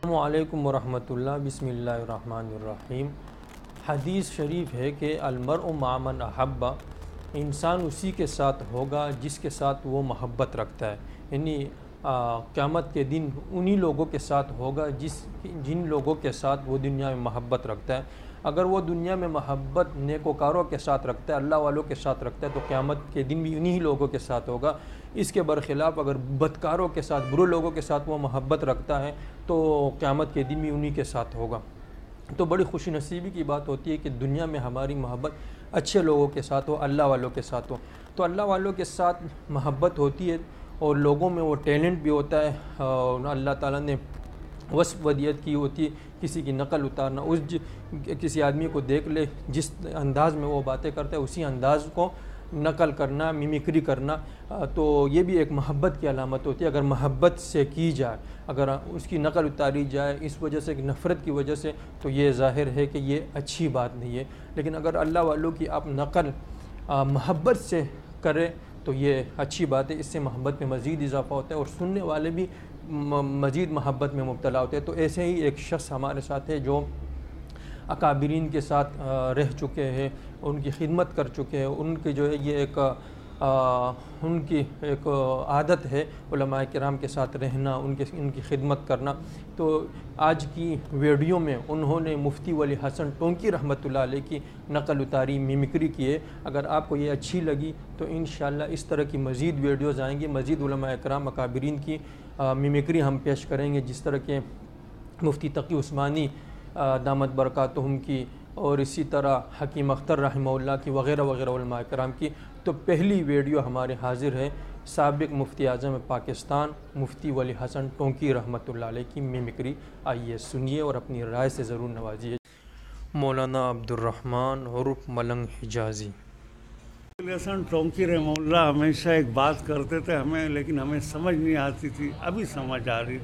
السلام علیکم ورحمۃ اللہ۔ بسم اللہ الرحمن الرحیم۔ حدیث شریف ہے کہ المرء مع من احب، انسان اسی کے ساتھ ہوگا جس کے ساتھ وہ محبت رکھتا ہے، یعنی قیامت کے دن انہی لوگوں کے ساتھ ہوگا جن لوگوں کے ساتھ وہ دنیا میں محبت رکھتا ہے۔ اگر وہ دنیا میں محبت نیکوکاروں کے ساتھ رکھتا ہے، اللہ والوں کے ساتھ رکھتا ہے، تو قیامت کے دن بھی انہی لوگوں کے ساتھ ہوگا۔ اس کے برخلاف اگر بدکاروں کے ساتھ، برے لوگوں کے ساتھ وہ محبت رکھتا ہے تو قیامت کے دن بھی انہی کے ساتھ ہوگا۔ تو بڑی خوش نصیبی کی بات ہوتی ہے کہ دنیا میں ہماری محبت اچھے لوگوں کے ساتھ ہو، اللہ والوں کے ساتھ ہو۔ تو اللہ والوں کے ساتھ محبت ہوتی ہے اور لوگوں میں وہ ٹیلنٹ بھی ہوتا ہے، اور اللہ تعالیٰ نے وصف ودیت کی ہوتی ہے کسی کی نقل اتارنا۔ کسی آدمی کو دیکھ لے، جس انداز میں وہ باتیں کرتا ہے اسی انداز کو نقل کرنا، میمکری کرنا، تو یہ بھی ایک محبت کی علامت ہوتی ہے۔ اگر محبت سے کی جائے، اگر اس کی نقل اتاری جائے اس وجہ سے، نفرت کی وجہ سے، تو یہ ظاہر ہے کہ یہ اچھی بات نہیں ہے۔ لیکن اگر اللہ والوں کی آپ نقل محبت سے کرے تو یہ اچھی بات ہے، اس سے محبت میں مزید اضافہ ہوتا ہے اور سننے والے بھی مزید محبت میں مبتلا ہوتے ہیں۔ تو ایسے ہی ایک شخص ہمارے ساتھ ہے جو اکابرین کے ساتھ رہ چکے ہیں، ان کی خدمت کر چکے ہیں، ان کی جو ہے یہ ان کی ایک عادت ہے علماء کرام کے ساتھ رہنا، ان کی خدمت کرنا۔ تو آج کی ویڈیو میں انہوں نے مفتی ولی حسن ٹونکی رحمۃ اللہ علیہ کی نقل اتاری، میمکری کی ہے۔ اگر آپ کو یہ اچھی لگی تو انشاءاللہ اس طرح کی مزید ویڈیوز آئیں گی، مزید علماء کرام اکابرین کی میمکری ہم پیش کریں گے، جس طرح کے مفتی تقی عثمانی دامت برکاتہم کی، اور اسی طرح حکیم اختر رحمہ اللہ کی، وغیرہ وغیرہ علماء کرام کی۔ تو پہلی ویڈیو ہمارے حاضر ہے سابق مفتی اعظم پاکستان مفتی ولی حسن ٹونکی رحمۃ اللہ علیہ کی میمکری۔ آئیے سنیے اور اپنی رائے سے ضرور نوازیے۔ مولانا عبد الرحمن عرف ملنگ حجازی۔ ولی حسن ٹونکی رحمہ اللہ ہمیشہ ایک بات کرتے تھے لیکن ہمیں سمجھ نہیں آتی تھی، ابھی سمجھ آ رہی۔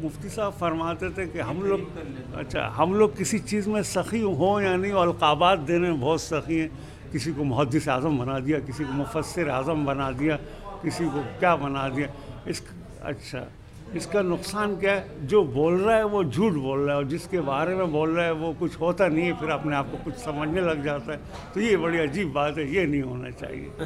مفتی صاحب فرماتے تھے کہ ہم لوگ کسی چیز میں سخی ہوں یا نہیں، اور القابات دینے میں بہت سخی ہیں۔ کسی کو محدث اعظم بنا دیا، کسی کو مفسر اعظم بنا دیا، کسی کو کیا بنا دیا۔ اس کا نقصان کیا ہے؟ جو بول رہا ہے وہ جھوٹ بول رہا ہے، اور جس کے بارے میں بول رہا ہے وہ کچھ ہوتا نہیں ہے، پھر اپنے آپ کو کچھ سمجھنے لگ جاتا ہے۔ تو یہ بڑی عجیب بات ہے، یہ نہیں ہونا چاہیے۔